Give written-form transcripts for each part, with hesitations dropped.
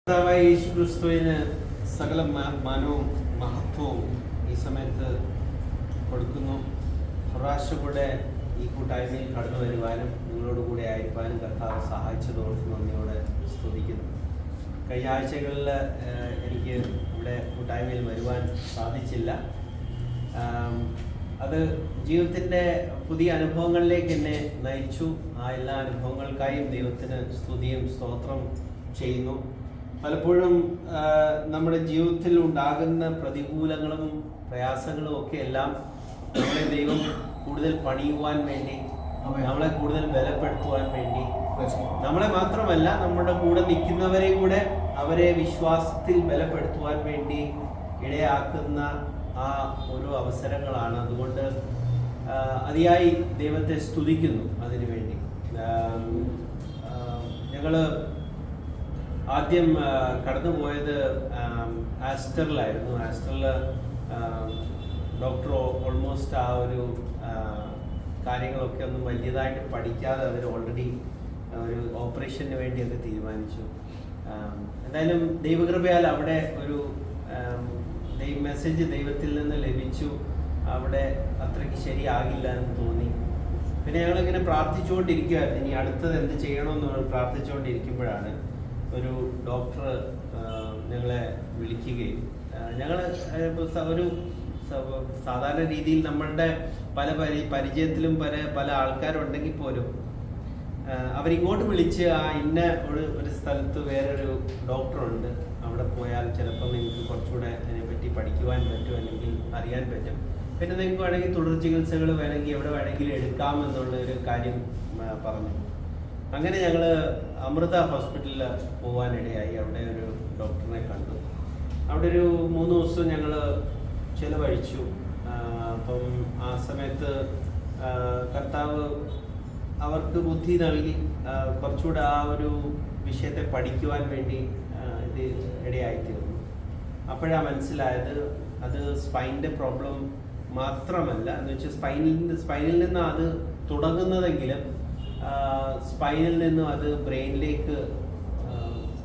കർത്താവായ യേശു ക്രിസ്തുവിന് സകല മാനവും മഹത്വവും ഈ സമയത്ത് കൊടുക്കുന്നു. പ്രാവശ്യം കൂടെ ഈ കൂട്ടായ്മയിൽ കടന്നു വരുവാനും നിങ്ങളോട് കൂടെ ആയിരിക്കാനും കർത്താവ് സഹായിച്ചതോർത്ത് നന്ദിയോടെ സ്തുതിക്കുന്നു. കഴിഞ്ഞ ആഴ്ചകളിൽ എനിക്ക് ഇവിടെ കൂട്ടായ്മയിൽ വരുവാൻ സാധിച്ചില്ല. അത് ജീവിതത്തിൻ്റെ പുതിയ അനുഭവങ്ങളിലേക്ക് എന്നെ നയിച്ചു. ആ എല്ലാ അനുഭവങ്ങൾക്കായും ദൈവത്തിന് സ്തുതിയും സ്തോത്രം ചെയ്യുന്നു. പലപ്പോഴും നമ്മുടെ ജീവിതത്തിൽ ഉണ്ടാകുന്ന പ്രതികൂലങ്ങളും പ്രയാസങ്ങളും ഒക്കെ എല്ലാം നമ്മളെ ദൈവം കൂടുതൽ പണിയുവാൻ വേണ്ടി, നമ്മളെ കൂടുതൽ ബലപ്പെടുത്തുവാൻ വേണ്ടി, നമ്മളെ മാത്രമല്ല നമ്മുടെ കൂടെ നിൽക്കുന്നവരെ കൂടെ അവരെ വിശ്വാസത്തിൽ ബലപ്പെടുത്തുവാൻ വേണ്ടി ഇടയാക്കുന്ന ആ ഓരോ അവസരങ്ങളാണ്. അതുകൊണ്ട് അതിയായി ദൈവത്തെ സ്തുതിക്കുന്നു അതിനു വേണ്ടി. ഞങ്ങൾ ആദ്യം കടന്നുപോയത് ആസ്റ്ററിലായിരുന്നു. ആസ്റ്ററിൽ ഡോക്ടർ ഓൾമോസ്റ്റ് ആ ഒരു കാര്യങ്ങളൊക്കെ ഒന്നും വലിയതായിട്ട് പഠിക്കാതെ അവർ ഓൾറെഡി ഒരു ഓപ്പറേഷന് വേണ്ടിയൊക്കെ തീരുമാനിച്ചു. എന്തായാലും ദൈവകൃപയാൽ അവിടെ ഒരു മെസ്സേജ് ദൈവത്തിൽ നിന്ന് ലഭിച്ചു. അവിടെ അത്രയ്ക്ക് ശരിയാകില്ല എന്ന് തോന്നി. പിന്നെ ഞങ്ങളിങ്ങനെ പ്രാർത്ഥിച്ചുകൊണ്ടിരിക്കുകയായിരുന്നു, ഇനി അടുത്തത് എന്ത് ചെയ്യണമെന്ന് പ്രാർത്ഥിച്ചുകൊണ്ടിരിക്കുമ്പോഴാണ് ഒരു ഡോക്ടർ ഞങ്ങളെ വിളിക്കുകയും ഞങ്ങൾ ഒരു സാധാരണ രീതിയിൽ നമ്മളുടെ പല പരിചയത്തിലും പല ആൾക്കാരുണ്ടെങ്കിൽ പോലും അവരിങ്ങോട്ട് വിളിച്ച് ഇന്ന ഒരു സ്ഥലത്ത് വേറൊരു ഡോക്ടറുണ്ട്, അവിടെ പോയാൽ ചിലപ്പോൾ നിങ്ങൾക്ക് കുറച്ചുകൂടെ അതിനെപ്പറ്റി പഠിക്കുവാൻ പറ്റും, അല്ലെങ്കിൽ അറിയാൻ പറ്റും, പിന്നെ നിങ്ങൾക്ക് വേണമെങ്കിൽ തുടർ ചികിത്സകൾ വേണമെങ്കിൽ എവിടെ വേണമെങ്കിലും എടുക്കാമെന്നുള്ള ഒരു കാര്യം പറഞ്ഞു. അങ്ങനെ ഞങ്ങൾ അമൃത ഹോസ്പിറ്റലിൽ പോകാനിടയായി. അവിടെ ഒരു ഡോക്ടറിനെ കണ്ടു. അവിടെ ഒരു 3 ദിവസം ഞങ്ങൾ ചിലവഴിച്ചു. അപ്പം ആ സമയത്ത് കർത്താവ് അവർക്ക് ബുദ്ധി നൽകി കുറച്ചുകൂടെ ആ ഒരു വിഷയത്തെ പഠിക്കുവാൻ വേണ്ടി ഇത് ഇടയായിത്തീർന്നു. അപ്പോഴാണ് മനസ്സിലായത് അത് സ്പൈനിൻ്റെ പ്രോബ്ലം മാത്രമല്ല, എന്ന് വെച്ചാൽ സ്പൈനിൽ നിന്ന് അത് തുടങ്ങുന്നതെങ്കിലും സ്പൈനിൽ നിന്നും അത് ബ്രെയിനിലേക്ക്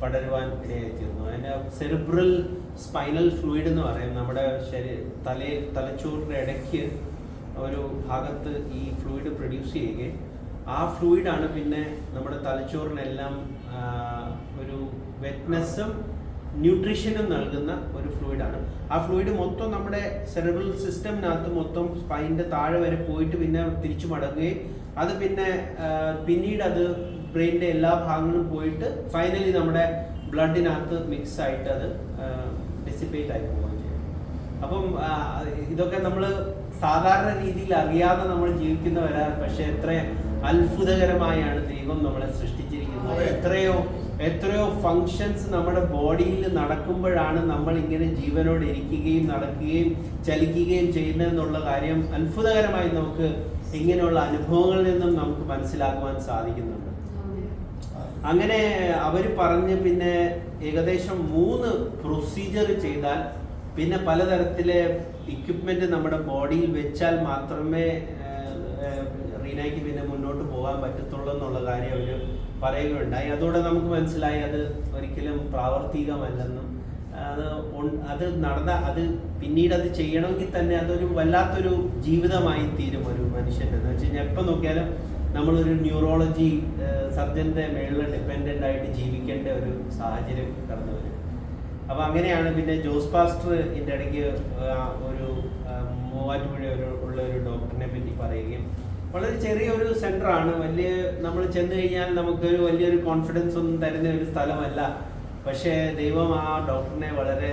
പടരുവാൻ ഇടയായിത്തീർന്നു. അതിന് സെറിബ്രൽ സ്പൈനൽ ഫ്ലൂയിഡ് എന്ന് പറയും. നമ്മുടെ തലച്ചോറിൻ്റെ ഇടയ്ക്ക് ഒരു ഭാഗത്ത് ഈ ഫ്ലൂയിഡ് പ്രൊഡ്യൂസ് ചെയ്യുകയും ആ ഫ്ലൂയിഡാണ് പിന്നെ നമ്മുടെ തലച്ചോറിനെല്ലാം ഒരു വെറ്റ്നെസ്സും ന്യൂട്രീഷനും നൽകുന്ന ഒരു ഫ്ലൂയിഡാണ്. ആ ഫ്ലൂയിഡ് മൊത്തം നമ്മുടെ സെറിബ്രൽ സിസ്റ്റമിനകത്ത് മൊത്തം സ്പൈനിൻ്റെ താഴെ വരെ പോയിട്ട് പിന്നെ തിരിച്ചു മടങ്ങുകയും അത് പിന്നീട് അത് ബ്രെയിനിൻ്റെ എല്ലാ ഭാഗങ്ങളും പോയിട്ട് ഫൈനലി നമ്മുടെ ബ്ലഡിനകത്ത് മിക്സ് ആയിട്ട് അത് ഡിസിപ്പേറ്റ് ആയി പോവുകയും ചെയ്യും. അപ്പം ഇതൊക്കെ നമ്മൾ സാധാരണ രീതിയിൽ അറിയാതെ നമ്മൾ ജീവിക്കുന്നവരാണ്. പക്ഷെ എത്ര അത്ഭുതകരമായാണ് ദൈവം നമ്മളെ സൃഷ്ടിച്ചിരിക്കുന്നത്. എത്രയോ ഫങ്ഷൻസ് നമ്മുടെ ബോഡിയിൽ നടക്കുമ്പോഴാണ് നമ്മൾ ഇങ്ങനെ ജീവനോടെ ഇരിക്കുകയും നടക്കുകയും ചലിക്കുകയും ചെയ്യുന്നതെന്നുള്ള കാര്യം അത്ഭുതകരമായി നമുക്ക് ഇങ്ങനെയുള്ള അനുഭവങ്ങളിൽ നിന്നും നമുക്ക് മനസ്സിലാക്കുവാൻ സാധിക്കുന്നുണ്ട്. അങ്ങനെ അവർ പറഞ്ഞ് പിന്നെ ഏകദേശം 3 പ്രൊസീജിയർ ചെയ്താൽ പിന്നെ പലതരത്തിലെ ഇക്വിപ്മെന്റ് നമ്മുടെ ബോഡിയിൽ വെച്ചാൽ മാത്രമേ റീനയ്ക്ക് പിന്നെ മുന്നോട്ട് പോകാൻ പറ്റത്തുള്ളൂ എന്നുള്ള കാര്യം അവർ പറയുകയുണ്ടായി. അതോടെ നമുക്ക് മനസ്സിലായി അത് ഒരിക്കലും പ്രാവർത്തികമല്ലെന്നും അത് പിന്നീട് അത് ചെയ്യണമെങ്കിൽ തന്നെ അതൊരു വല്ലാത്തൊരു ജീവിതമായി തീരും ഒരു മനുഷ്യൻ്റെ. എന്ന് വെച്ച് കഴിഞ്ഞാൽ എപ്പോൾ നോക്കിയാലും നമ്മളൊരു ന്യൂറോളജി സർജൻ്റെ മേളിൽ ഡിപ്പെൻഡൻ്റ് ആയിട്ട് ജീവിക്കേണ്ട ഒരു സാഹചര്യം കടന്നു വരും. അപ്പോൾ അങ്ങനെയാണ് പിന്നെ ജോസ് പാസ്റ്റർ ഇതിൻ്റെ ഇടയ്ക്ക് ഒരു മൂവാറ്റുപുഴ ഉള്ള ഒരു ഡോക്ടറിനെ പറ്റി പറയുകയും, വളരെ ചെറിയൊരു സെൻ്ററാണ്, നമ്മൾ ചെന്ന് കഴിഞ്ഞാൽ നമുക്കൊരു വലിയൊരു കോൺഫിഡൻസ് ഒന്നും തരുന്ന ഒരു സ്ഥലമല്ല. പക്ഷേ ദൈവം ആ ഡോക്ടറിനെ വളരെ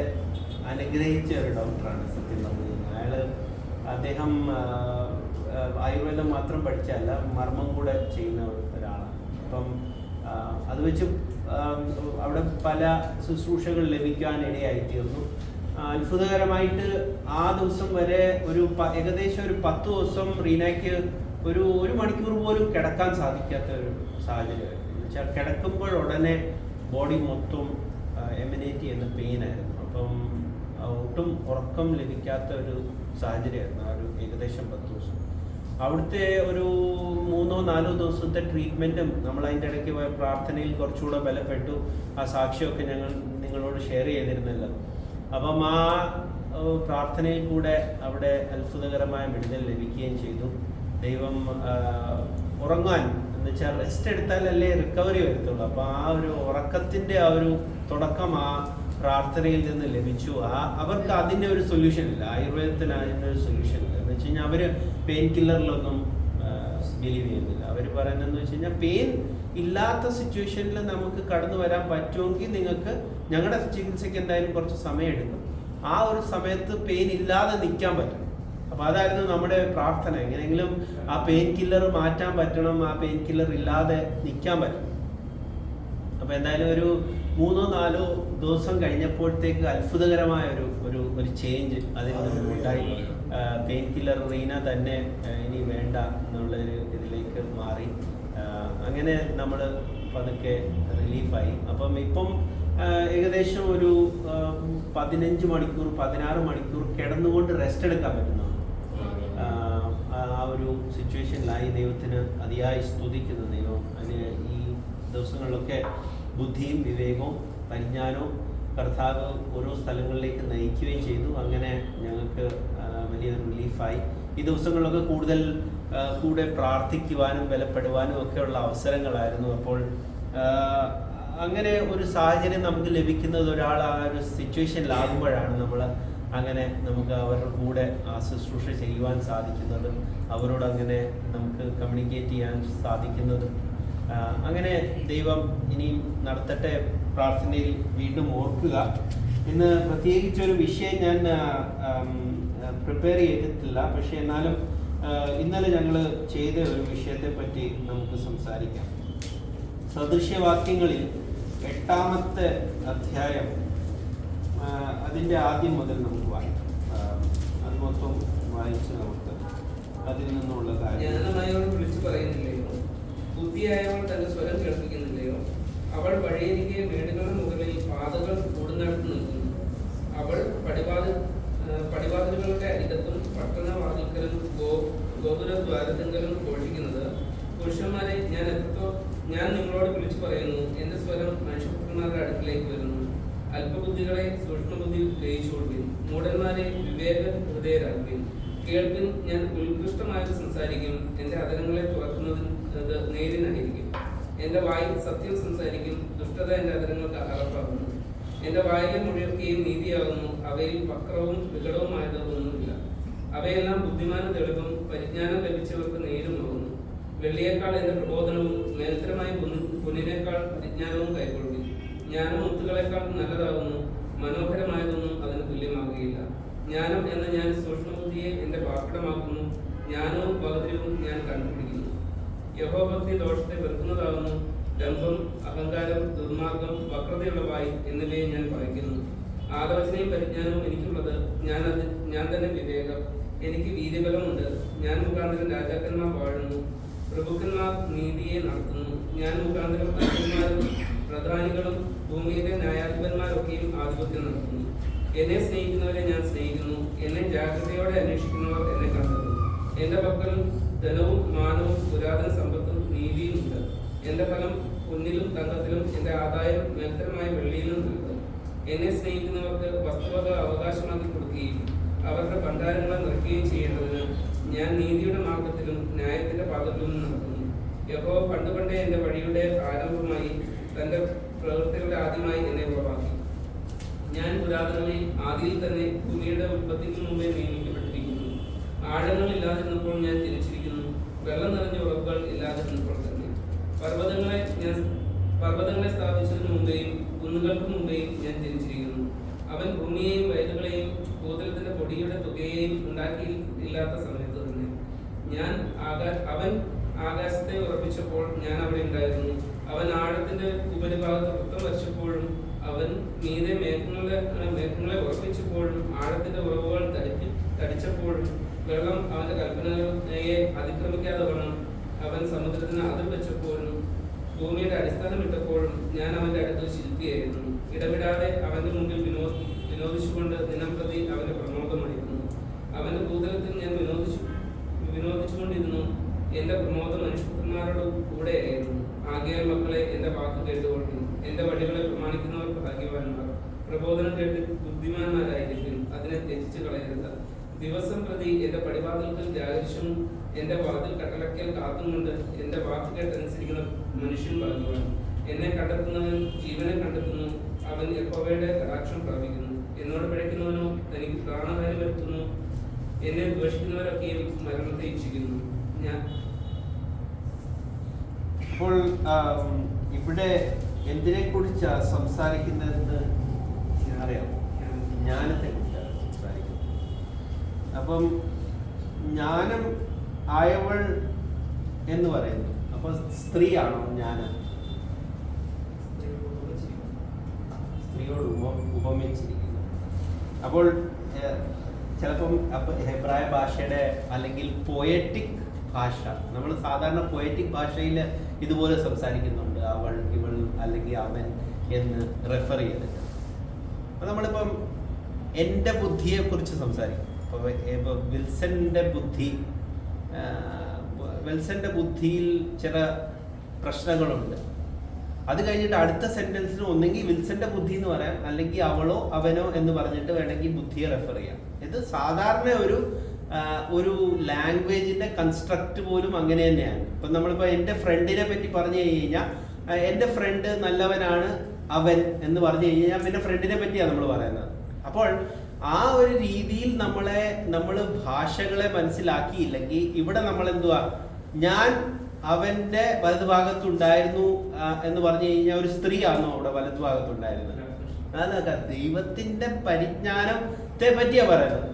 അനുഗ്രഹിച്ച ഒരു ഡോക്ടറാണ് സത്യം പറഞ്ഞു കഴിഞ്ഞാൽ. അദ്ദേഹം ആയുർവേദം മാത്രം പഠിച്ചല്ല, മർമ്മം കൂടെ ചെയ്യുന്ന ഒരാളാണ്. അപ്പം അത് വെച്ച് അവിടെ പല ശുശ്രൂഷകൾ ലഭിക്കാൻ ഇടയായിത്തീർന്നു. അത്ഭുതകരമായിട്ട് ആ ദിവസം വരെ ഏകദേശം ഒരു 10 ദിവസം റീനയ്ക്ക് ഒരു മണിക്കൂർ പോലും കിടക്കാൻ സാധിക്കാത്ത ഒരു സാഹചര്യമായിരുന്നു. എന്ന് വെച്ചാൽ കിടക്കുമ്പോൾ ഉടനെ ബോഡി മൊത്തം എമിനേറ്റ് ചെയ്യുന്ന പെയിനായിരുന്നു. അപ്പം ഒട്ടും ഉറക്കം ലഭിക്കാത്ത ഒരു സാഹചര്യമായിരുന്നു ആ ഒരു ഏകദേശം 10 ദിവസം. അവിടുത്തെ ഒരു 3 4 ദിവസത്തെ ട്രീറ്റ്മെൻറ്റും നമ്മൾ അതിൻ്റെ ഇടയ്ക്ക് പ്രാർത്ഥനയിൽ കുറച്ചുകൂടെ ബലപ്പെട്ടു. ആ സാക്ഷ്യമൊക്കെ ഞങ്ങൾ നിങ്ങളോട് ഷെയർ ചെയ്തിരുന്നല്ലോ. അപ്പം ആ പ്രാർത്ഥനയിൽ കൂടെ അവിടെ അത്ഭുതകരമായ വിടുതൽ ലഭിക്കുകയും ചെയ്തു. ദൈവം ഉറങ്ങാൻ എന്ന് വെച്ചാൽ റെസ്റ്റ് എടുത്താലല്ലേ റിക്കവറി വരത്തുള്ളൂ. അപ്പോൾ ആ ഒരു ഉറക്കത്തിൻ്റെ ആ ഒരു തുടക്കം ആ പ്രാർത്ഥനയിൽ നിന്ന് ലഭിച്ചു. അവർക്ക് അതിൻ്റെ ഒരു സൊല്യൂഷൻ ഇല്ല, ആയുർവേദത്തിന് അതിൻ്റെ ഒരു സൊല്യൂഷൻ ഇല്ല. എന്ന് വെച്ച് കഴിഞ്ഞാൽ അവർ പെയിൻ കില്ലറിലൊന്നും ബിലീവ് ചെയ്യുന്നില്ല. അവർ പറയുന്നതെന്ന് വെച്ച് കഴിഞ്ഞാൽ പെയിൻ ഇല്ലാത്ത സിറ്റുവേഷനിൽ നമുക്ക് കടന്നു വരാൻ പറ്റുമെങ്കിൽ നിങ്ങൾക്ക് ഞങ്ങളുടെ ചികിത്സയ്ക്ക് എന്തായാലും കുറച്ച് സമയം എടുക്കും. ആ ഒരു സമയത്ത് പെയിൻ ഇല്ലാതെ നിൽക്കാൻ പറ്റും. അപ്പോൾ അതായിരുന്നു നമ്മുടെ പ്രാർത്ഥന. എങ്ങനെയെങ്കിലും ആ പെയിൻ കില്ലർ മാറ്റാൻ പറ്റണം, ആ പെയിൻ കില്ലർ ഇല്ലാതെ നിൽക്കാൻ പറ്റും. അപ്പോൾ എന്തായാലും ഒരു 3-4 ദിവസം കഴിഞ്ഞപ്പോഴത്തേക്ക് അത്ഭുതകരമായ ഒരു ചേഞ്ച് അതിൽ നിന്ന് ഉണ്ടായി. പെയിൻ കില്ലർ റീന തന്നെ ഇനി വേണ്ട എന്നുള്ളൊരു ഇതിലേക്ക് മാറി. അങ്ങനെ നമ്മൾ പതുക്കെ റിലീഫായി. അപ്പം ഇപ്പം ഏകദേശം ഒരു 15 മണിക്കൂർ 16 മണിക്കൂർ കിടന്നുകൊണ്ട് റെസ്റ്റ് എടുക്കാൻ പറ്റുന്നതാണ്. ആ ഒരു സിറ്റുവേഷനിലായി. ദൈവത്തിന് അതിയായി സ്തുതിക്കുന്ന ദൈവം അതിന് ഈ ദിവസങ്ങളിലൊക്കെ ബുദ്ധിയും വിവേകവും പരിജ്ഞാനവും കർത്താവ് ഓരോ സ്ഥലങ്ങളിലേക്ക് നയിക്കുകയും ചെയ്തു. അങ്ങനെ ഞങ്ങൾക്ക് വലിയൊരു റിലീഫായി. ഈ ദിവസങ്ങളിലൊക്കെ കൂടുതൽ കൂടെ പ്രാർത്ഥിക്കുവാനും ബലപ്പെടുവാനും ഒക്കെയുള്ള അവസരങ്ങളായിരുന്നു. അപ്പോൾ അങ്ങനെ ഒരു സാഹചര്യം നമുക്ക് ലഭിക്കുന്നത് ഒരാൾ ആ ഒരു സിറ്റുവേഷനിലാകുമ്പോഴാണ് നമ്മൾ അങ്ങനെ നമുക്ക് അവരുടെ കൂടെ ആ ശുശ്രൂഷ ചെയ്യുവാൻ സാധിക്കുന്നതും അവരോട് അങ്ങനെ നമുക്ക് കമ്മ്യൂണിക്കേറ്റ് ചെയ്യാൻ സാധിക്കുന്നതും. അങ്ങനെ ദൈവം ഇനിയും നടത്തട്ടെ. പ്രാർത്ഥനയിൽ വീണ്ടും ഓർക്കുക. ഇന്ന് പ്രത്യേകിച്ചൊരു വിഷയം ഞാൻ പ്രിപ്പയർ ചെയ്തിട്ടില്ല, പക്ഷേ എന്നാലും ഇന്നലെ ഞങ്ങൾ ചെയ്ത ഒരു വിഷയത്തെ പറ്റി നമുക്ക് സംസാരിക്കാം. സദൃശ്യവാക്യങ്ങളിൽ 8-ാമത്തെ അധ്യായം അതിൻ്റെ ആദ്യം മുതൽ നമുക്ക് വായിക്കാം. അത് മൊത്തം വായിച്ച് നമുക്ക് അതിൽ നിന്നുള്ള കാര്യം വിളിച്ചു പറയുന്നില്ലയോ? ബുദ്ധിയായവൾ തന്റെ സ്വരം കേൾപ്പിക്കുന്നില്ലയോ? അവൾ വഴിയരികെ വീടുകളുടെ മുകളിൽ പാതകൾ കൂടുന്നിടത്ത് നിൽക്കുന്നു. അവൾ പടിവാതിലുകളുടെ അരികത്തും പട്ടണവാതിൽക്കലും ഗോപുരദ്വാരത്തിങ്കലും ഘോഷിക്കുന്നത്, പുരുഷന്മാരെ ഞാൻ നിങ്ങളോട് വിളിച്ചു പറയുന്നു, എന്റെ സ്വരം മനുഷ്യപുത്രന്മാരുടെ അടുക്കിലേക്ക് വരുന്നു. അല്പബുദ്ധികളെ സൂക്ഷ്മബുദ്ധി ഗ്രഹിച്ചുകൊള്ളുവിൻ, മൂഢന്മാരെ വിവേക ഹൃദയരാകുവിൻ. കേൾപ്പിൻ, ഞാൻ ഉത്കൃഷ്ടമായത് സംസാരിക്കും, എന്റെ അധരങ്ങളെ തുറക്കുന്നത് നേരിനായിരിക്കും. എന്റെ വായിൽ സത്യം സംസാരിക്കും, ദുഷ്ടത എന്റെ അധരങ്ങൾക്ക് അറപ്പാകുന്നു. എന്റെ വായിലെ മൊഴിയൊക്കെയും നീതിയാകുന്നു, അവയിൽ വക്രവും വികടവുമായത് ഒന്നുമില്ല. അവയെല്ലാം ബുദ്ധിമാനും തെളിവും പരിജ്ഞാനം ലഭിച്ചവർക്ക് നേരുമാകുന്നു. വെള്ളിയേക്കാൾ എന്റെ പ്രബോധനവും മേൽത്തരമായ പൊന്നിനേക്കാൾ പരിജ്ഞാനവും കൈക്കൊള്ളും. ജ്ഞാനം മുത്തുകളെക്കാൾ നല്ലതാകുന്നു, മനോഹരമായതൊന്നും അതിന് തുല്യമാകുകയില്ല. ജ്ഞാനം എന്ന ഞാൻ സൂക്ഷ്മബുദ്ധിയെ എന്റെ പാർപ്പിടമാക്കുന്നു, ജ്ഞാനവും പകതിരവും ഞാൻ കണ്ടുപിടിക്കുന്നു. യഹോഭക്തി ദോഷത്തെ വെറുക്കുന്നതാകുന്നു, ഡംഭം, അഹങ്കാരം, ദുർമാർഗം, വക്രതയുള്ള വായി എന്നിവയെ ഞാൻ പകയ്ക്കുന്നു. ആലോചനയും പരിജ്ഞാനവും എനിക്കുള്ളത്, ഞാൻ തന്നെ വിവേകം. എനിക്ക് വീര്യബലമുണ്ട്, ഞാൻ മുഖാന്തരം രാജാക്കന്മാർ വാഴുന്നു, പ്രഭുക്കന്മാർ നീതിയെ നടത്തുന്നു. ഞാൻ മുഖാന്തരം അധിപന്മാരും പ്രധാനികളും ഭൂമിയിലെ ന്യായാധിപന്മാരൊക്കെയും ആധിപത്യം നടത്തുന്നു. എന്നെ സ്നേഹിക്കുന്നവരെ ഞാൻ സ്നേഹിക്കുന്നു, എന്നെ ജാഗ്രതയോടെ അന്വേഷിക്കുന്നവർ എന്നെ കണ്ടെത്തും. എന്റെ പക്കൽ ധനവും മാനവും പുരാതന സമ്പത്തും നീതിയും ഉണ്ട്. എന്റെ ഫലം പൊന്നിലും തങ്കത്തിലും, എന്റെ ആദായം മേൽത്തരമായ വെള്ളിയിലും നൽകും. എന്നെ സ്നേഹിക്കുന്നവർക്ക് വസ്തുവക അവകാശമാക്കി കൊടുക്കുകയും അവരുടെ ഭണ്ഡാരങ്ങളെ നിറയ്ക്കുകയും ചെയ്യേണ്ടതിന് ഞാൻ നീതിയുടെ മാർഗത്തിലും ന്യായത്തിന്റെ പാതകളിലും നടക്കുന്നു. യഹോവ പണ്ടുപണ്ടേ എന്റെ വഴിയുടെ ആരംഭമായി തന്റെ പ്രവൃത്തികളുടെ ആദ്യമായി എന്നെ ഉറവാക്കി. ഞാൻ പുരാതനങ്ങളിൽ ആദിയിൽ തന്നെ ഭൂമിയുടെ ഉൽപ്പത്തിക്ക് മുമ്പേ നിയമിക്കപ്പെട്ടിരിക്കുന്നു. ആഴങ്ങൾ ഇല്ലാതിരുന്നപ്പോൾ ഞാൻ ജനിച്ചിരിക്കുന്നു, വെള്ളം നിറഞ്ഞ ഉറവുകൾ ഇല്ലാതിരുന്നപ്പോൾ തന്നെ. പർവ്വതങ്ങളെ സ്ഥാപിച്ചതിന് മുമ്പേയും കുന്നുകൾക്ക് മുമ്പേയും ഞാൻ ജനിച്ചിരിക്കുന്നു. അവൻ ഭൂമിയെയും വയലുകളെയും ഭൂതലത്തിന്റെ പൊടിയുടെ തുകയെയും ഉണ്ടാക്കിയില്ലാത്ത സമയത്ത് തന്നെ അവൻ ആകാശത്തെ ഉറപ്പിച്ചപ്പോൾ ഞാൻ അവിടെ ഉണ്ടായിരുന്നു. അവൻ ആഴത്തിന്റെ ഉപരിഭാഗത്ത് വൃത്തം വരച്ചപ്പോഴും അവൻ മീതെ മേഘങ്ങളെ ഉറപ്പിച്ചപ്പോഴും ആഴത്തിന്റെ ഉറവുകൾ തടിച്ചപ്പോഴും വെള്ളം അവന്റെ കൽപ്പനയെ അതിക്രമിക്കാതെ വണ്ണം അവൻ സമുദ്രത്തിന് അതിർ വെച്ചപ്പോഴും ഭൂമിയുടെ അടിസ്ഥാനം ഇട്ടപ്പോഴും ഞാൻ അവന്റെ അടുത്ത് ശില്പിയായിരുന്നു. ഇടവിടാതെ അവന്റെ മുമ്പിൽ വിനോദിച്ചുകൊണ്ട് ദിനം പ്രതി അവന്റെ പ്രമോദമായിരുന്നു. അവന്റെ ഭൂതലത്തിൽ ഞാൻ വിനോദിച്ചുകൊണ്ടിരുന്നു. എന്റെ പ്രമോദം മനുഷ്യപുത്രന്മാരോട് കൂടെയായിരുന്നു. ആകയാൽ മക്കളെ, എന്റെ വാക്ക് കേട്ടുകൊള്ളുന്നു. എന്റെ വഴികളെ പ്രമാണിക്കുന്നവർ ഭാഗ്യവാന്മാർ. പ്രബോധനം കേട്ട് ബുദ്ധിമാന്മാരായിരിക്കും, അതിനെ ത്യജിച്ചു കളയരുത്. ദിവസം പ്രതി എന്റെ പടിവാതിൽക്കൽ ജാഗരിച്ചും എന്റെ വാതിൽ കട്ടളയ്ക്കൽ കാത്തുകൊണ്ട് എന്റെ വാക്ക് കേട്ടനുസരിക്കുന്ന മനുഷ്യൻ ഭാഗ്യവാൻ. എന്നെ കണ്ടെത്തുന്നവൻ ജീവനെ കണ്ടെത്തുന്നു, അവൻ യഹോവയുടെ കടാക്ഷം പ്രാപിക്കുന്നു. എന്നോട് പിഴയ്ക്കുന്നവനോ തനിക്ക് പ്രാണഹാനി വരുത്തുന്നു. എന്നെ ദ്വേഷിക്കുന്നവരൊക്കെയും മരണത്തെ ഇച്ഛിക്കുന്നു. ഞാൻ അപ്പോൾ ഇവിടെ എന്തിനെ കുറിച്ചാണ് സംസാരിക്കുന്നതെന്ന് അറിയാം. ജ്ഞാനത്തെ കുറിച്ചാണ് സംസാരിക്കുന്നത്. അപ്പം ജ്ഞാനം ആയവൾ എന്ന് പറയുന്നു. അപ്പൊ സ്ത്രീയാണോ ജ്ഞാനം? സ്ത്രീയോട് ഉപമിച്ചിരിക്കുന്നു. അപ്പോൾ ചിലപ്പം ഹെബ്രായ ഭാഷയുടെ അല്ലെങ്കിൽ പോയറ്റിക് ഭാഷ, നമ്മൾ സാധാരണ പോയറ്റിക് ഭാഷയിൽ ഇതുപോലെ സംസാരിക്കുന്നുണ്ട്, അവൾ, ഇവൾ അല്ലെങ്കിൽ അവൻ എന്ന് റെഫർ ചെയ്തിട്ട്. അപ്പം നമ്മളിപ്പം എൻ്റെ ബുദ്ധിയെ കുറിച്ച് സംസാരിക്കും. ഇപ്പോൾ വിൽസന്റെ ബുദ്ധിയിൽ ചില പ്രശ്നങ്ങളുണ്ട്. അത് കഴിഞ്ഞിട്ട് അടുത്ത സെന്റൻസിന് ഒന്നെങ്കിൽ വിൽസന്റെ ബുദ്ധി എന്ന് പറയാം, അല്ലെങ്കിൽ അവളോ അവനോ എന്ന് പറഞ്ഞിട്ട് വേണമെങ്കിൽ ബുദ്ധിയെ റെഫർ ചെയ്യാം. ഇത് സാധാരണ ഒരു ലാംഗ്വേജിന്റെ കൺസ്ട്രക്ട് പോലും അങ്ങനെ തന്നെയാണ്. ഇപ്പം നമ്മളിപ്പോൾ എൻ്റെ ഫ്രണ്ടിനെ പറ്റി പറഞ്ഞു കഴിഞ്ഞാൽ എൻ്റെ ഫ്രണ്ട് നല്ലവനാണ് അവൻ എന്ന് പറഞ്ഞു കഴിഞ്ഞാൽ പിന്നെ ഫ്രണ്ടിനെ പറ്റിയാണ് നമ്മൾ പറയുന്നത്. അപ്പോൾ ആ ഒരു രീതിയിൽ നമ്മൾ ഭാഷകളെ മനസ്സിലാക്കിയില്ലെങ്കിൽ ഇവിടെ നമ്മൾ എന്തുവാ, ഞാൻ അവന്റെ വലതുഭാഗത്തുണ്ടായിരുന്നു എന്ന് പറഞ്ഞു കഴിഞ്ഞാൽ ഒരു സ്ത്രീയാണോ അവിടെ വലതുഭാഗത്തുണ്ടായിരുന്നത്? അതൊക്കെ ദൈവത്തിന്റെ പരിജ്ഞാനത്തെ പറ്റിയാ പറയുന്നത്.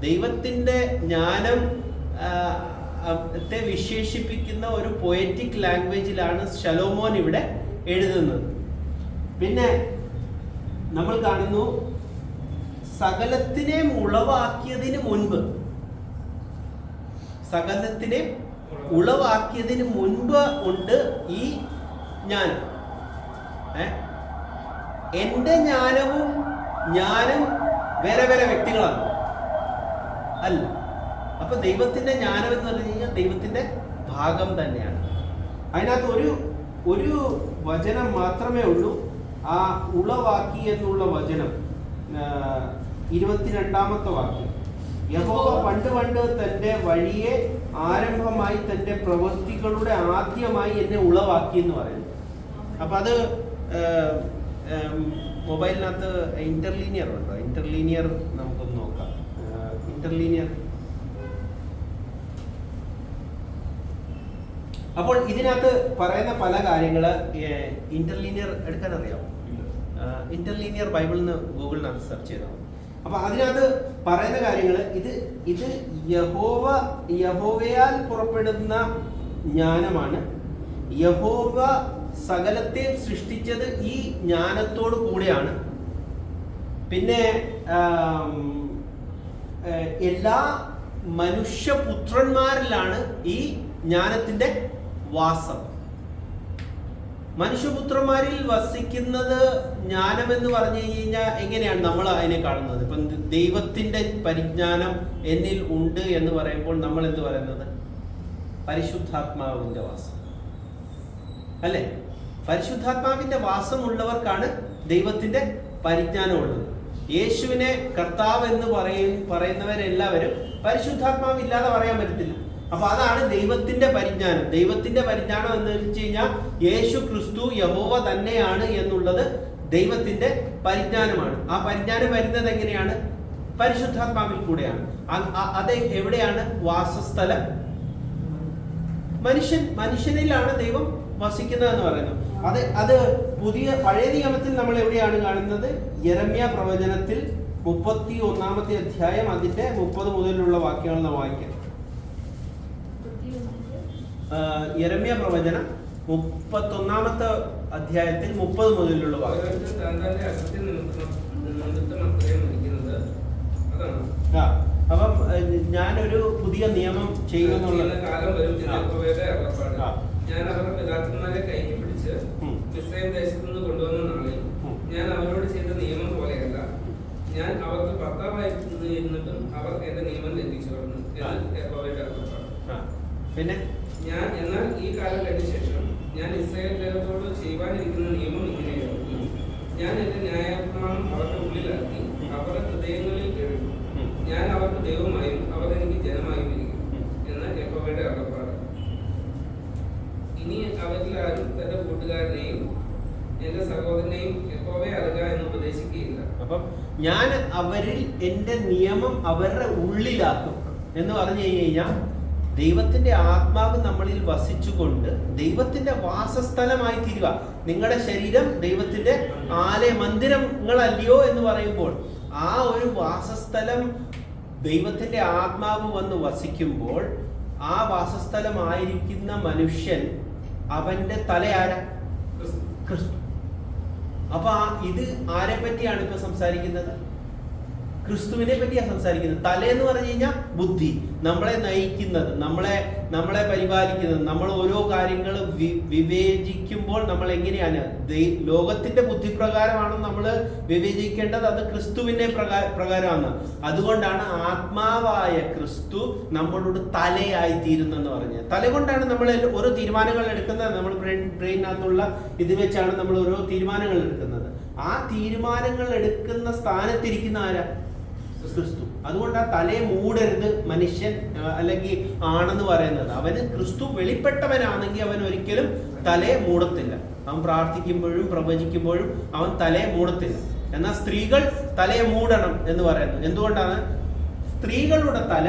ദൈവത്തിന്റെ ജ്ഞാനം ത്തെ വിശേഷിപ്പിക്കുന്ന ഒരു പോയറ്റിക് ലാംഗ്വേജിലാണ് ശലോമോൻ ഇവിടെ എഴുതുന്നത്. പിന്നെ നമ്മൾ കാണുന്നു, സകലത്തിനെ ഉളവാക്കിയതിന് മുൻപ് ഉണ്ട് ഈ ജ്ഞാനം. എൻ്റെ ജ്ഞാനവും ഞാനും വേറെ വേറെ വ്യക്തികളാണ് അല്ല. അപ്പൊ ദൈവത്തിന്റെ ജ്ഞാനം എന്ന് പറഞ്ഞു കഴിഞ്ഞാൽ ദൈവത്തിന്റെ ഭാഗം തന്നെയാണ്. അതിനകത്ത് ഒരു വചനം മാത്രമേ ഉള്ളൂ, ആ ഉളവാക്കി എന്നുള്ള വചനം 22-ാമത്തെ വാക്യം. യഹോവ പണ്ട് തന്റെ വഴിയെ ആരംഭമായി തന്റെ പ്രവൃത്തികളുടെ ആദ്യമായി എന്നെ ഉളവാക്കി എന്ന് പറയുന്നു. അപ്പൊ അത് മൊബൈലിനകത്ത് ഇന്റർലീനിയർ ഉണ്ടോ? ഇന്റർലീനിയർ നമുക്കൊന്ന് നോക്കാം. ഇന്റർലീനിയർ. അപ്പോൾ ഇതിനകത്ത് പറയുന്ന പല കാര്യങ്ങള് ഇന്റർലീനിയർ എടുക്കാൻ അറിയാം. ഇന്റർലീനിയർ ബൈബിളിൽ ഗൂഗിളിനകത്ത് സെർച്ച് ചെയ്താൽ. അപ്പൊ അതിനകത്ത് പറയുന്ന കാര്യങ്ങള് ഇത് യഹോവയാൽ പുറപ്പെടുന്ന ജ്ഞാനമാണ്. യഹോവ സകലത്തെ സൃഷ്ടിച്ചത് ഈ ജ്ഞാനത്തോട് കൂടെയാണ്. പിന്നെ എല്ലാ മനുഷ്യപുത്രന്മാരിലാണ് ഈ ജ്ഞാനത്തിന്റെ വാസം. മനുഷ്യപുത്രന്മാരിൽ വസിക്കുന്നത് ജ്ഞാനം എന്ന് പറഞ്ഞു കഴിഞ്ഞാൽ എങ്ങനെയാണ് നമ്മൾ അതിനെ കാണുന്നത്? ഇപ്പം ദൈവത്തിന്റെ പരിജ്ഞാനം എന്നിൽ ഉണ്ട് എന്ന് പറയുമ്പോൾ നമ്മൾ എന്ത് പറയുന്നത്? പരിശുദ്ധാത്മാവിന്റെ വാസം അല്ലെ? പരിശുദ്ധാത്മാവിന്റെ വാസമുള്ളവർക്കാണ് ദൈവത്തിന്റെ പരിജ്ഞാനം ഉള്ളത്. യേശുവിനെ കർത്താവ് എന്ന് പറയുന്നവരെല്ലാവരും പരിശുദ്ധാത്മാവ് ഇല്ലാതെ പറയാൻ പറ്റത്തില്ല. അപ്പൊ അതാണ് ദൈവത്തിന്റെ പരിജ്ഞാനം. ദൈവത്തിന്റെ പരിജ്ഞാനം എന്ന് വെച്ച് കഴിഞ്ഞാൽ യേശു ക്രിസ്തു യഹോവ തന്നെയാണ് എന്നുള്ളത് ദൈവത്തിന്റെ പരിജ്ഞാനമാണ്. ആ പരിജ്ഞാനം വരുന്നത് എങ്ങനെയാണ്? പരിശുദ്ധാത്മാവിൽ കൂടെയാണ്. അത് എവിടെയാണ് വാസസ്ഥലം? മനുഷ്യനിലാണ് ദൈവം വസിക്കുന്നതെന്ന് പറയുന്നു. അത് പഴയ നിയമത്തിൽ നമ്മൾ എവിടെയാണ് കാണുന്നത്? യെരമ്യ പ്രവചനത്തിൽ 31-ാമത്തെ അധ്യായം അതിന്റെ 30 മുതലുള്ള വാക്യങ്ങൾ നാം വായിക്കാം. യെരമ്യ പ്രവചനം 31-ാമത്തെ അധ്യായത്തിൽ 30 മുതലുള്ള വാക്യം. അപ്പം ഞാനൊരു പുതിയ നിയമം ചെയ്യുമെന്നുള്ള കാലം വരും. ഞാൻ അവരുടെ പിതാക്കന്മാരെ കൈക്ക് പിടിച്ച് മിസ്രയീം ദേശത്തു നിന്ന് കൊണ്ടുവന്ന നാളിൽ ഞാൻ അവരോട് ചെയ്ത നിയമം പോലെയല്ല. ഞാൻ അവർക്ക് ഭർത്താവായിരുന്നിട്ടും അവർ എന്റെ നിയമം ലംഘിച്ചു കളഞ്ഞു. പിന്നെ എന്നാൽ ഈ കാലം കഴിഞ്ഞ ശേഷം ഞാൻ ഇസ്രായേൽ ജനത്തോട് ചെയ്യുവാനിരിക്കുന്ന നിയമം ഇങ്ങനെയായിരുന്നു. ഞാൻ എന്റെ ന്യായപ്രമാണം അവരുടെ ഉള്ളിലാക്കി അവരുടെ ഹൃദയങ്ങളിൽ എഴുതും. ഞാൻ അവർക്ക് ദൈവമായും അവർ എനിക്ക് ജനമായും ഇരിക്കും എന്ന യഹോവയുടെ അരുളപ്പാട്. ഇനി അവരിൽ ആരും തന്റെ കൂട്ടുകാരനെയും എന്റെ സഹോദരനെയും യഹോവയെ അറിയുക എന്ന് ഉപദേശിക്കുകയില്ല. അപ്പം ഞാൻ അവരിൽ എന്റെ നിയമം അവരുടെ ഉള്ളിലാക്കും എന്ന് പറഞ്ഞു കഴിഞ്ഞാൽ ദൈവത്തിന്റെ ആത്മാവ് നമ്മളിൽ വസിച്ചുകൊണ്ട് ദൈവത്തിന്റെ വാസസ്ഥലമായി തീരുക. നിങ്ങളുടെ ശരീരം ദൈവത്തിന്റെ ആലയ മന്ദിരങ്ങളല്ലയോ എന്ന് പറയുമ്പോൾ ആ ഒരു വാസസ്ഥലം ദൈവത്തിന്റെ ആത്മാവ് വന്ന് വസിക്കുമ്പോൾ ആ വാസസ്ഥലമായിരിക്കുന്ന മനുഷ്യൻ അവന്റെ തലയാരാ? ക്രിസ്തു. അപ്പൊ ഇത് ആരെ പറ്റിയാണ് ഇപ്പൊ സംസാരിക്കുന്നത്? ക്രിസ്തുവിനെ പറ്റിയാണ് സംസാരിക്കുന്നത്. തലയെന്ന് പറഞ്ഞു കഴിഞ്ഞാൽ ബുദ്ധി, നമ്മളെ നയിക്കുന്നത്, നമ്മളെ പരിപാലിക്കുന്നത്, നമ്മൾ ഓരോ കാര്യങ്ങൾ വിവേചിക്കുമ്പോൾ നമ്മൾ എങ്ങനെയാണ് ലോകത്തിന്റെ ബുദ്ധിപ്രകാരമാണ് നമ്മൾ വിവേചിക്കേണ്ടത്, അത് ക്രിസ്തുവിന്റെ പ്രകാരമാണ്. അതുകൊണ്ടാണ് ആത്മാവായ ക്രിസ്തു നമ്മളോട് തലയായി തീരുന്നെന്ന് പറഞ്ഞത്. തല കൊണ്ടാണ് നമ്മൾ ഓരോ തീരുമാനങ്ങൾ എടുക്കുന്നത്. നമ്മൾ ബ്രെയിനകത്തുള്ള ഇത് വെച്ചാണ് നമ്മൾ ഓരോ തീരുമാനങ്ങൾ എടുക്കുന്നത്. ആ തീരുമാനങ്ങൾ എടുക്കുന്ന സ്ഥാനത്തിരിക്കുന്ന ആരാ? ക്രിസ്തു. അതുകൊണ്ട് ആ തലയെ മൂടരുത് മനുഷ്യൻ അല്ലെങ്കിൽ ആണെന്ന് പറയുന്നത്. അവന് ക്രിസ്തു വെളിപ്പെട്ടവനാണെങ്കിൽ അവൻ ഒരിക്കലും തലയെ മൂടത്തില്ല. അവൻ പ്രാർത്ഥിക്കുമ്പോഴും പ്രവചിക്കുമ്പോഴും അവൻ തലയെ മൂടത്തില്ല. എന്നാൽ സ്ത്രീകൾ തലയെ മൂടണം എന്ന് പറയുന്നത് എന്തുകൊണ്ടാണ്? സ്ത്രീകളുടെ തല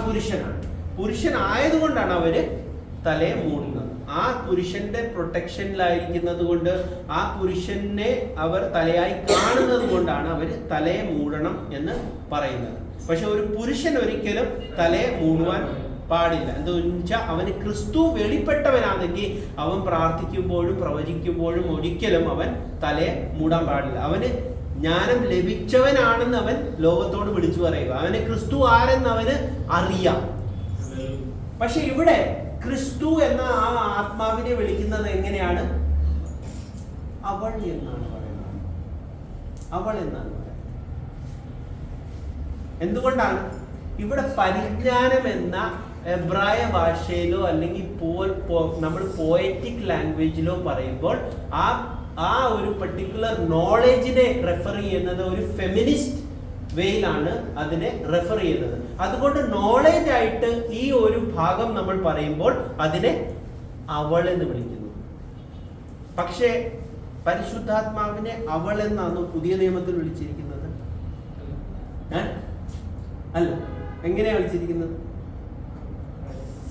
പുരുഷനാണ്. പുരുഷനായതുകൊണ്ടാണ് അവര് തലയെ മൂടുന്നത്. ആ പുരുഷന്റെ പ്രൊട്ടക്ഷനിലായിരിക്കുന്നത് കൊണ്ട്, ആ പുരുഷനെ അവർ തലയായി കാണുന്നത് കൊണ്ടാണ് അവര് തലയെ മൂടണം എന്ന് പറയുന്നത്. പക്ഷെ ഒരു പുരുഷൻ ഒരിക്കലും തലയെ മൂടുവാൻ പാടില്ല. എന്താ വെച്ചാൽ അവന് ക്രിസ്തു വെളിപ്പെട്ടവനാണെങ്കിൽ അവൻ പ്രാർത്ഥിക്കുമ്പോഴും പ്രവചിക്കുമ്പോഴും ഒരിക്കലും അവൻ തലയെ മൂടാൻ പാടില്ല. അവന് ജ്ഞാനം ലഭിച്ചവനാണെന്ന് അവൻ ലോകത്തോട് വിളിച്ചു പറയുക. അവന് ക്രിസ്തു ആരെന്ന് അവന് അറിയാം. പക്ഷെ ഇവിടെ ക്രിസ്തു എന്ന ആ ആത്മാവിനെ വിളിക്കുന്നത് എങ്ങനെയാണ്? അവൾ എന്നാണ് പറയുന്നത്. അവൾ എന്നാണ് പറയുന്നത്. എന്തുകൊണ്ടാണ്? ഇവിടെ പരിജ്ഞാനം എന്ന എബ്രായ ഭാഷയിലോ അല്ലെങ്കിൽ നമ്മൾ പോയറ്റിക് ലാംഗ്വേജിലോ പറയുമ്പോൾ ആ ഒരു പർട്ടിക്കുലർ നോളേജിനെ റെഫർ ചെയ്യുന്നത് ഒരു ഫെമിനിസ്റ്റ് വേയിലാണ് അതിനെ റെഫർ ചെയ്യുന്നത്. അതുകൊണ്ട് നോളേജ് ആയിട്ട് ഈ ഒരു ഭാഗം നമ്മൾ പറയുമ്പോൾ അതിനെ അവൾ എന്ന് വിളിക്കുന്നു. പക്ഷേ പരിശുദ്ധാത്മാവിനെ അവൾ എന്നാണ് പുതിയ നിയമത്തിൽ വിളിച്ചിരിക്കുന്നത്? അല്ല. എങ്ങനെയാ വിളിച്ചിരിക്കുന്നത്?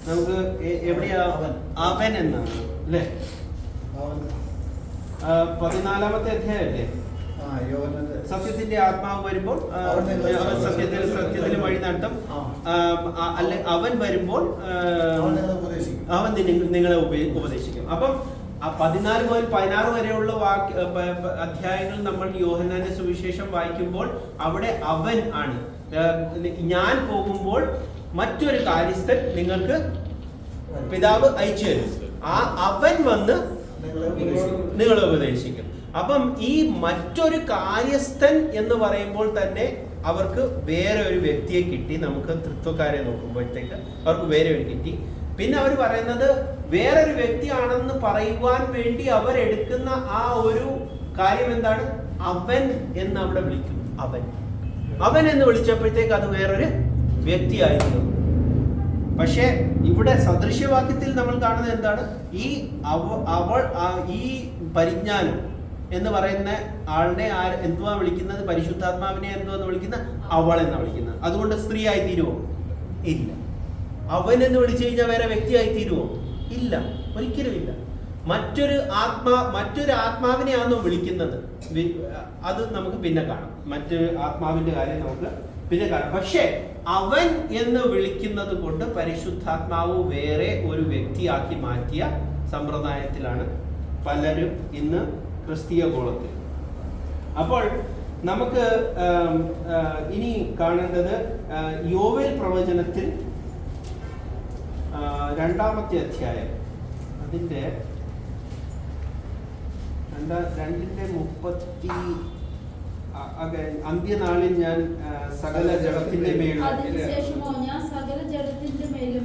നമുക്ക് എവിടെയാ? അവൻ എന്നാണ് അല്ലേ? 14-ാമത്തെ അധ്യായമല്ലേ? സത്യത്തിന്റെ ആത്മാവ് വരുമ്പോൾ സത്യത്തിൽ വഴി നടത്തും. അല്ലെ അവൻ വരുമ്പോൾ അവൻ നിങ്ങളെ ഉപദേശിക്കും. അപ്പം 14 മുതൽ 16 വരെയുള്ള അധ്യായങ്ങൾ നമ്മൾ യോഹന്നാന്റെ സുവിശേഷം വായിക്കുമ്പോൾ അവിടെ അവൻ ആണ്. ഞാൻ പോകുമ്പോൾ മറ്റൊരു കാര്യസ്ഥൻ നിങ്ങൾക്ക് പിതാവ് അയച്ചു തരും. ആ അവൻ വന്ന് നിങ്ങളെ ഉപദേശിക്കും. അപ്പം ഈ മറ്റൊരു കാര്യസ്ഥൻ എന്ന് പറയുമ്പോൾ തന്നെ അവർക്ക് വേറെ ഒരു വ്യക്തിയെ കിട്ടി. നമുക്ക് തൃത്വക്കാരെ നോക്കുമ്പോഴത്തേക്ക് അവർക്ക് വേറെ ഒരു കിട്ടി. പിന്നെ അവർ പറയുന്നത് വേറൊരു വ്യക്തിയാണെന്ന് പറയുവാൻ വേണ്ടി അവരെടുക്കുന്ന ആ ഒരു കാര്യം എന്താണ്? അവൻ എന്ന് അവിടെ വിളിക്കുന്നു. അവൻ എന്ന് വിളിച്ചപ്പോഴത്തേക്ക് അത് വേറൊരു വ്യക്തിയായിരുന്നു. പക്ഷെ ഇവിടെ സദൃശ്യവാക്യത്തിൽ നമ്മൾ കാണുന്നത് എന്താണ്? ഈ പരിജ്ഞാനം എന്ന് പറയുന്ന ആളിനെ എന്തുവാ വിളിക്കുന്നത്? പരിശുദ്ധാത്മാവിനെ എന്തുവെന്ന് വിളിക്കുന്നത്? അവൾ എന്ന് വിളിക്കുന്നത്. അതുകൊണ്ട് സ്ത്രീ ആയി തീരുവോ? ഇല്ല. അവൻ എന്ന് വിളിച്ചു കഴിഞ്ഞാൽ വേറെ വ്യക്തിയായി തീരുവോ? ഇല്ല, ഒരിക്കലും ഇല്ല. മറ്റൊരു ആത്മാവിനെയാണോ വിളിക്കുന്നത്? അത് നമുക്ക് പിന്നെ കാണാം. മറ്റൊരു ആത്മാവിന്റെ കാര്യം നമുക്ക് പിന്നെ കാണാം. പക്ഷെ അവൻ എന്ന് വിളിക്കുന്നത് കൊണ്ട് പരിശുദ്ധാത്മാവ് വേറെ ഒരു വ്യക്തിയാക്കി മാറ്റിയ സമ്പ്രദായത്തിലാണ് പലരും ഇന്ന് ക്രിസ്തീയ ഗോളത്തിൽ. അപ്പോൾ നമുക്ക് ഇനി കാണേണ്ടത് യോവേൽ പ്രവചനത്തിൽ 2-ാമത്തെ അധ്യായം അതിൻ്റെ 2:30 അന്ത്യനാളിൽ ഞാൻ സകല ജഡത്തിന്റെ മേലും. അതിനുശേഷമോ ഞാൻ സകല ജഡത്തിന്റെ മേലും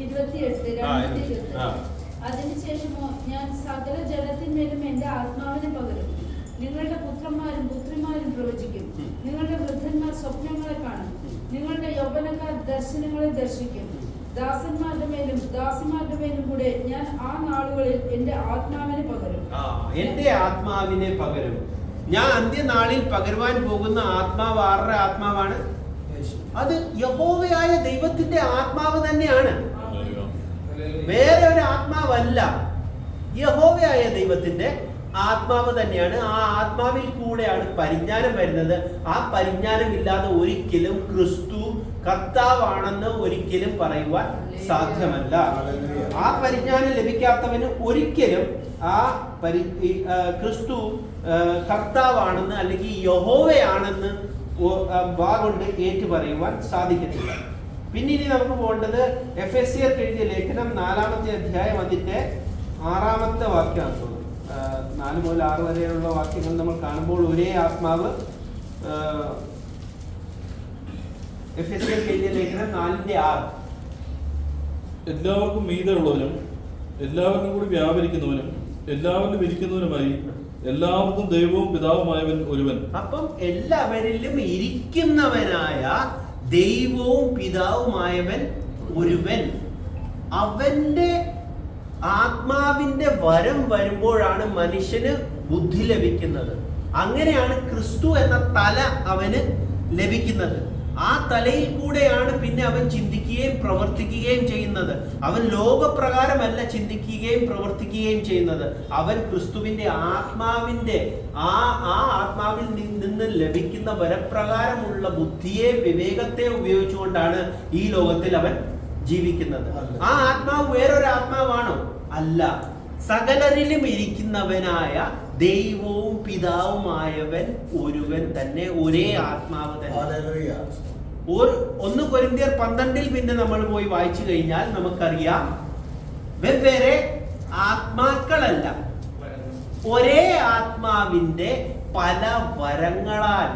28 അതിനുശേഷമോ ഞാൻ സകല ജഡത്തിന്മേലും എന്റെ ആത്മാവിനെ പകരും. നിങ്ങളുടെ പുത്രന്മാരും പുത്രിമാരും പ്രവചിക്കും. നിങ്ങളുടെ വൃദ്ധന്മാർ സ്വപ്നങ്ങളെ കാണും. നിങ്ങളുടെ യൗവനക്കാർ ദർശനങ്ങളെ ദർശിക്കും. ദാസന്മാരുടെ മേലും ദാസിമാരുടെ മേലും കൂടെ ഞാൻ ആ നാളുകളിൽ എന്റെ ആത്മാവിനെ പകരും. എന്റെ ആത്മാവിനെ പകരും. ഞാൻ അന്ത്യനാളിൽ പകരുവാൻ പോകുന്ന ആത്മാവ് ആരുടെ ആത്മാവാണ്? അത് യഹോവയായ ദൈവത്തിന്റെ ആത്മാവ് തന്നെയാണ്. വേറെ ഒരു ആത്മാവല്ല, യഹോവയായ ദൈവത്തിന്റെ ആത്മാവ് തന്നെയാണ്. ആ ആത്മാവിൽ കൂടെയാണ് പരിജ്ഞാനം വരുന്നത്. ആ പരിജ്ഞാനം ഇല്ലാതെ ഒരിക്കലും ക്രിസ്തു കർത്താവാണെന്ന് ഒരിക്കലും പറയുവാൻ സാധ്യമല്ല. ആ പരിജ്ഞാനം ലഭിക്കാത്തവന് ഒരിക്കലും ആ ക്രിസ്തു കർത്താവാണെന്ന് അല്ലെങ്കിൽ യഹോവയാണെന്ന് വാ കൊണ്ട് ഏറ്റു പറയുവാൻ സാധിക്കത്തില്ല. പിന്നെ ഇനി നമുക്ക് പോകേണ്ടത് എഫെസ്യർക്ക് എഴുതിയ ലേഖനം 4-ാമത്തെ അധ്യായം അതിന്റെ 6-ാമത്തെ വാക്യമാണ് തോന്നുന്നു. 4 മുതൽ 6 വരെയുള്ള വാക്യങ്ങൾ നമ്മൾ കാണുമ്പോൾ ഒരേ ആത്മാവ്, എഫെസ്യർക്ക് എഴുതിയ ലേഖനം 4:6 എല്ലാവർക്കും മീതെയുള്ളവനും എല്ലാവരിലും കൂടി വ്യാപരിക്കുന്നവനും എല്ലാവരിലും ഇരിക്കുന്നവനുമായി എല്ലാവർക്കും ദൈവവും പിതാവുമായവൻ ഒരുവൻ. അപ്പം എല്ലാവരിലും ഇരിക്കുന്നവനായ ദൈവവും പിതാവുമായവൻ ഒരുവൻ. അവന്റെ ആത്മാവിന്റെ വരം വരുമ്പോഴാണ് മനുഷ്യന് ബുദ്ധി ലഭിക്കുന്നത്. അങ്ങനെയാണ് ക്രിസ്തു എന്ന തല അവന് ലഭിക്കുന്നത്. ആ തലയിൽ കൂടെയാണ് പിന്നെ അവൻ ചിന്തിക്കുകയും പ്രവർത്തിക്കുകയും ചെയ്യുന്നത്. അവൻ ലോകപ്രകാരമല്ല ചിന്തിക്കുകയും പ്രവർത്തിക്കുകയും ചെയ്യുന്നത്. അവൻ ക്രിസ്തുവിന്റെ ആത്മാവിന്റെ ആ ആത്മാവിൽ നിന്ന് ലഭിക്കുന്ന വരപ്രകാരമുള്ള ബുദ്ധിയെ വിവേകത്തെ ഉപയോഗിച്ചുകൊണ്ടാണ് ഈ ലോകത്തിൽ അവൻ ജീവിക്കുന്നത്. ആ ആത്മാവ് വേറൊരു ആത്മാവാണോ? അല്ല. സകലരിലും ഇരിക്കുന്നവനായ ദൈവവും പിതാവുമായവൻ ഒരുവൻ തന്നെ, ഒരേ ആത്മാവ് തന്നെ. 1 കൊരിന്ത്യർ 12 പിന്നെ നമ്മൾ പോയി വായിച്ചു കഴിഞ്ഞാൽ നമുക്കറിയാം, വെവ്വേറെ ആത്മാക്കളല്ല, ഒരേ ആത്മാവിന്റെ പല വരങ്ങളാൽ.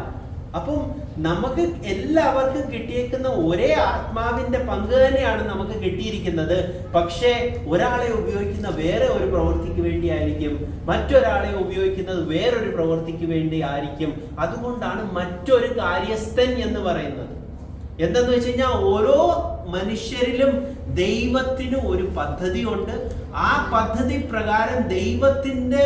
അപ്പം നമുക്ക് എല്ലാവർക്കും കിട്ടിയേക്കുന്ന ഒരേ ആത്മാവിന്റെ പങ്ക് തന്നെയാണ് നമുക്ക് കിട്ടിയിരിക്കുന്നത്. പക്ഷേ ഒരാളെ ഉപയോഗിക്കുന്ന വേറെ ഒരു പ്രവൃത്തിക്ക് വേണ്ടി ആയിരിക്കും, മറ്റൊരാളെ ഉപയോഗിക്കുന്നത് വേറൊരു പ്രവൃത്തിക്ക് വേണ്ടി ആയിരിക്കും. അതുകൊണ്ടാണ് മറ്റൊരു കാര്യസ്ഥൻ എന്ന് പറയുന്നത്. എന്തെന്ന് വെച്ച് കഴിഞ്ഞാൽ ഓരോ മനുഷ്യരിലും ദൈവത്തിന് ഒരു പദ്ധതിയുണ്ട്. ആ പദ്ധതി പ്രകാരം ദൈവത്തിന്റെ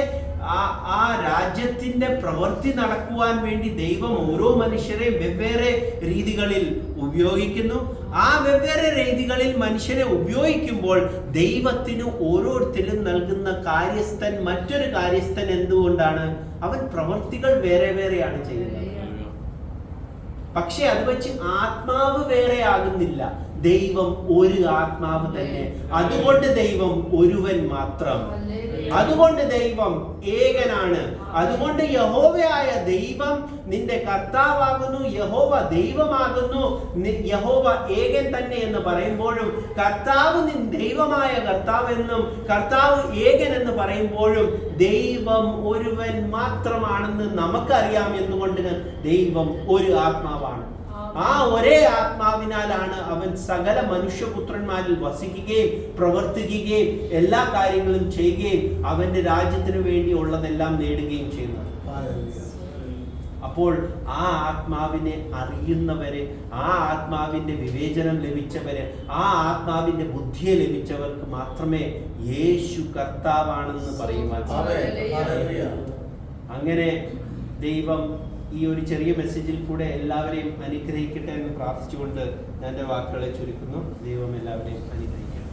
ആ രാജ്യത്തിന്റെ പ്രവൃത്തി നടക്കുവാൻ വേണ്ടി ദൈവം ഓരോ മനുഷ്യരെ വെവ്വേറെ രീതികളിൽ ഉപയോഗിക്കുന്നു. ആ വെവ്വേറെ രീതികളിൽ മനുഷ്യരെ ഉപയോഗിക്കുമ്പോൾ ദൈവത്തിന് ഓരോരുത്തരും നൽകുന്ന കാര്യസ്ഥൻ മറ്റൊരു കാര്യസ്ഥൻ എന്തുകൊണ്ടാണ്? അവൻ പ്രവൃത്തികൾ വേറെ വേറെയാണ് ചെയ്യുന്നത്. പക്ഷെ അത് വെച്ച് ആത്മാവ് വേറെ ആകുന്നില്ല. ദൈവം ഒരു ആത്മാവ് തന്നെ. അതുകൊണ്ട് ദൈവം ഒരുവൻ മാത്രം. അതുകൊണ്ട് ദൈവം ഏകനാണ്. അതുകൊണ്ട് യഹോവയായ ദൈവം നിന്റെ കർത്താവാകുന്നു, യഹോവ ദൈവമാകുന്നു, യഹോവ ഏകൻ തന്നെ എന്ന് പറയുമ്പോഴും കർത്താവ് ദൈവമായ കർത്താവ് എന്നും കർത്താവ് ഏകൻ എന്ന് പറയുമ്പോഴും ദൈവം ഒരുവൻ മാത്രമാണെന്ന് നമുക്കറിയാം. എന്നുകൊണ്ട് ദൈവം ഒരു ആത്മാവാണ്. ആ ഒരേ ആത്മാവിനാലാണ് അവൻ സകല മനുഷ്യപുത്രന്മാരിൽ വസിക്കുകയും പ്രവർത്തിക്കുകയും എല്ലാ കാര്യങ്ങളും ചെയ്യുകയും അവന്റെ രാജ്യത്തിന് വേണ്ടി ഉള്ളതെല്ലാം നേടുകയും ചെയ്യുന്നത്. അപ്പോൾ ആ ആത്മാവിനെ അറിയുന്നവരെ, ആ ആത്മാവിന്റെ വിവേചനം ലഭിച്ചവരെ, ആ ആത്മാവിന്റെ ബുദ്ധിയെ ലഭിച്ചവർക്ക് മാത്രമേ യേശു കർത്താവാണെന്ന് പറയുവാൻ സാധിക്കൂ. അങ്ങനെ ദൈവം ഈ ഒരു ചെറിയ മെസ്സേജിൽ കൂടെ എല്ലാവരെയും അനുഗ്രഹിക്കട്ടെ എന്ന് പ്രാർത്ഥിച്ചുകൊണ്ട് ഞാൻ എൻ്റെ വാക്കുകളെ ചുരുക്കുന്നു. ദൈവം എല്ലാവരെയും അനുഗ്രഹിക്കട്ടെ.